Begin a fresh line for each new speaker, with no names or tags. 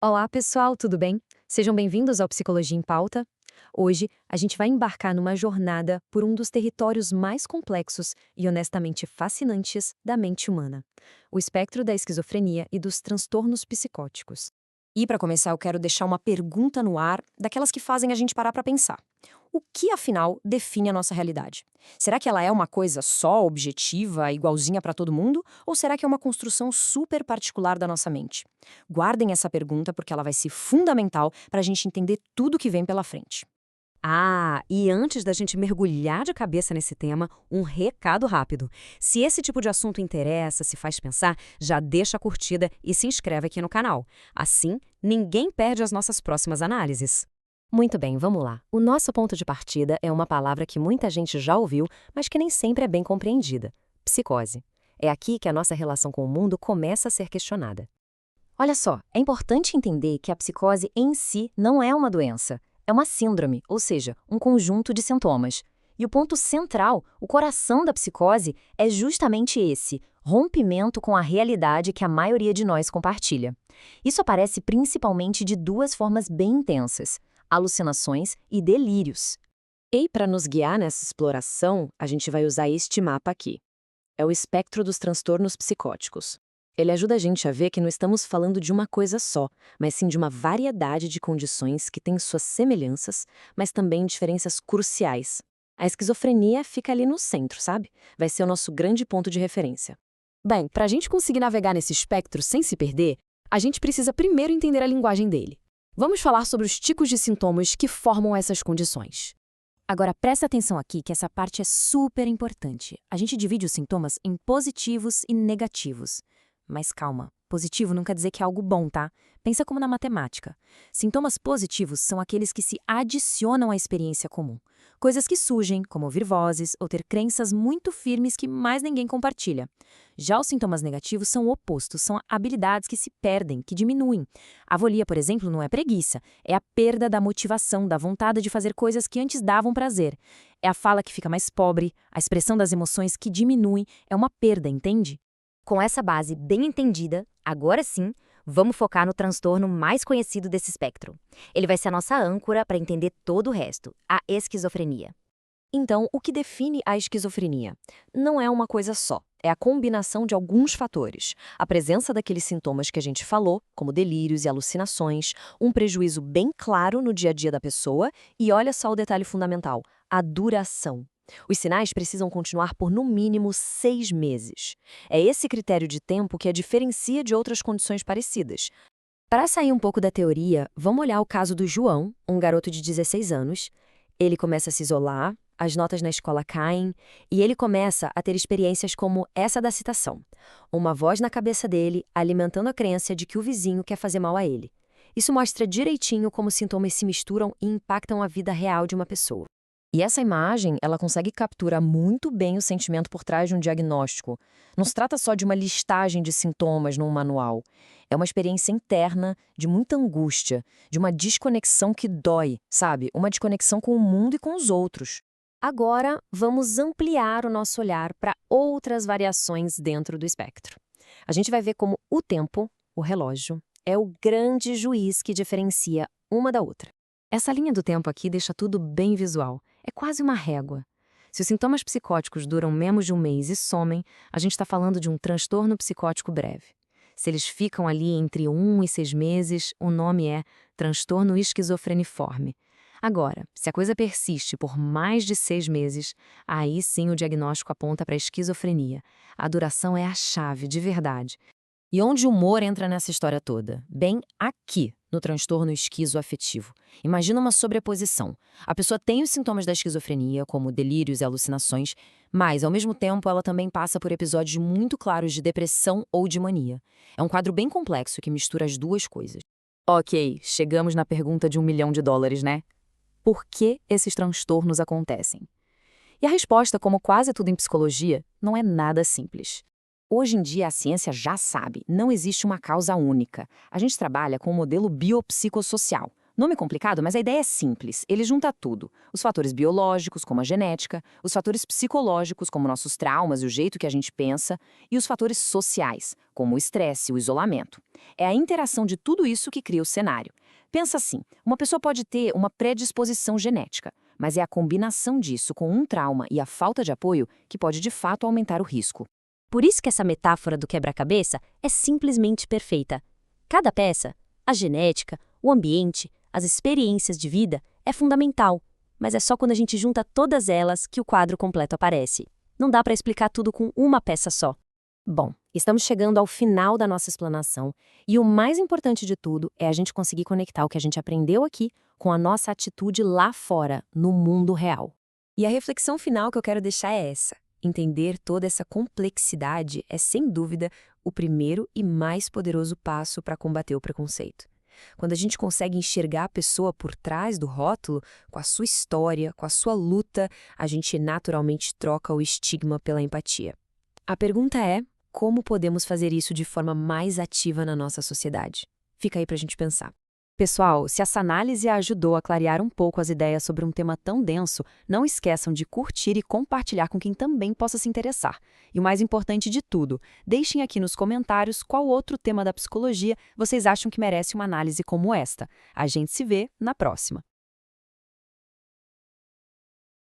Olá, pessoal, tudo bem? Sejam bem-vindos ao Psicologia em Pauta. Hoje, a gente vai embarcar numa jornada por um dos territórios mais complexos e honestamente fascinantes da mente humana: o espectro da esquizofrenia e dos transtornos psicóticos.
E para começar, eu quero deixar uma pergunta no ar, daquelas que fazem a gente parar para pensar. O que, afinal, define a nossa realidade? Será que ela é uma coisa só, objetiva, igualzinha para todo mundo? Ou será que é uma construção super particular da nossa mente? Guardem essa pergunta porque ela vai ser fundamental para a gente entender tudo que vem pela frente.
Ah, e antes da gente mergulhar de cabeça nesse tema, um recado rápido. Se esse tipo de assunto interessa, se faz pensar, já deixa a curtida e se inscreve aqui no canal. Assim, ninguém perde as nossas próximas análises.
Muito bem, vamos lá. O nosso ponto de partida é uma palavra que muita gente já ouviu, mas que nem sempre é bem compreendida: psicose. É aqui que a nossa relação com o mundo começa a ser questionada. Olha só, é importante entender que a psicose em si não é uma doença. É uma síndrome, ou seja, um conjunto de sintomas. E o ponto central, o coração da psicose, é justamente esse: rompimento com a realidade que a maioria de nós compartilha. Isso aparece principalmente de duas formas bem intensas: alucinações e delírios. E para nos guiar nessa exploração, a gente vai usar este mapa aqui. É o espectro dos transtornos psicóticos. Ele ajuda a gente a ver que não estamos falando de uma coisa só, mas sim de uma variedade de condições que têm suas semelhanças, mas também diferenças cruciais. A esquizofrenia fica ali no centro, sabe? Vai ser o nosso grande ponto de referência.
Bem, para a gente conseguir navegar nesse espectro sem se perder, a gente precisa primeiro entender a linguagem dele. Vamos falar sobre os tipos de sintomas que formam essas condições.
Agora, presta atenção aqui que essa parte é super importante. A gente divide os sintomas em positivos e negativos. Mas calma, positivo não quer dizer que é algo bom, tá? Pensa como na matemática. Sintomas positivos são aqueles que se adicionam à experiência comum. Coisas que surgem, como ouvir vozes ou ter crenças muito firmes que mais ninguém compartilha. Já os sintomas negativos são o oposto, são habilidades que se perdem, que diminuem. A avolia, por exemplo, não é preguiça, é a perda da motivação, da vontade de fazer coisas que antes davam prazer. É a fala que fica mais pobre, a expressão das emoções que diminui, é uma perda, entende?
Com essa base bem entendida, agora sim, vamos focar no transtorno mais conhecido desse espectro. Ele vai ser a nossa âncora para entender todo o resto, a esquizofrenia.
Então, o que define a esquizofrenia? Não é uma coisa só, é a combinação de alguns fatores. A presença daqueles sintomas que a gente falou, como delírios e alucinações, um prejuízo bem claro no dia a dia da pessoa e olha só o detalhe fundamental: a duração. Os sinais precisam continuar por no mínimo 6 meses. É esse critério de tempo que a diferencia de outras condições parecidas. Para sair um pouco da teoria, vamos olhar o caso do João, um garoto de 16 anos. Ele começa a se isolar, as notas na escola caem, e ele começa a ter experiências como essa da citação: uma voz na cabeça dele alimentando a crença de que o vizinho quer fazer mal a ele. Isso mostra direitinho como os sintomas se misturam e impactam a vida real de uma pessoa. E essa imagem, ela consegue capturar muito bem o sentimento por trás de um diagnóstico. Não se trata só de uma listagem de sintomas num manual. É uma experiência interna de muita angústia, de uma desconexão que dói, sabe? Uma desconexão com o mundo e com os outros. Agora, vamos ampliar o nosso olhar para outras variações dentro do espectro. A gente vai ver como o tempo, o relógio, é o grande juiz que diferencia uma da outra. Essa linha do tempo aqui deixa tudo bem visual. É quase uma régua. Se os sintomas psicóticos duram menos de um mês e somem, a gente está falando de um transtorno psicótico breve. Se eles ficam ali entre 1 e 6 meses, o nome é transtorno esquizofreniforme. Agora, se a coisa persiste por mais de 6 meses, aí sim o diagnóstico aponta para a esquizofrenia. A duração é a chave, de verdade. E onde o humor entra nessa história toda? Bem aqui, no transtorno esquizoafetivo. Imagina uma sobreposição. A pessoa tem os sintomas da esquizofrenia, como delírios e alucinações, mas, ao mesmo tempo, ela também passa por episódios muito claros de depressão ou de mania. É um quadro bem complexo que mistura as duas coisas. Ok, chegamos na pergunta de US$ 1 milhão, né? Por que esses transtornos acontecem? E a resposta, como quase tudo em psicologia, não é nada simples. Hoje em dia, a ciência já sabe, não existe uma causa única. A gente trabalha com um modelo biopsicossocial.
Nome complicado, mas a ideia é simples. Ele junta tudo. Os fatores biológicos, como a genética, os fatores psicológicos, como nossos traumas e o jeito que a gente pensa, e os fatores sociais, como o estresse, o isolamento. É a interação de tudo isso que cria o cenário. Pensa assim, uma pessoa pode ter uma predisposição genética, mas é a combinação disso com um trauma e a falta de apoio que pode de fato aumentar o risco.
Por isso que essa metáfora do quebra-cabeça é simplesmente perfeita. Cada peça, a genética, o ambiente, as experiências de vida, é fundamental, mas é só quando a gente junta todas elas que o quadro completo aparece. Não dá para explicar tudo com uma peça só.
Bom, estamos chegando ao final da nossa explanação e o mais importante de tudo é a gente conseguir conectar o que a gente aprendeu aqui com a nossa atitude lá fora, no mundo real.
E a reflexão final que eu quero deixar é essa. Entender toda essa complexidade é, sem dúvida, o primeiro e mais poderoso passo para combater o preconceito. Quando a gente consegue enxergar a pessoa por trás do rótulo, com a sua história, com a sua luta, a gente naturalmente troca o estigma pela empatia. A pergunta é, como podemos fazer isso de forma mais ativa na nossa sociedade? Fica aí pra gente pensar. Pessoal, se essa análise ajudou a clarear um pouco as ideias sobre um tema tão denso, não esqueçam de curtir e compartilhar com quem também possa se interessar. E o mais importante de tudo, deixem aqui nos comentários qual outro tema da psicologia vocês acham que merece uma análise como esta. A gente se vê na próxima.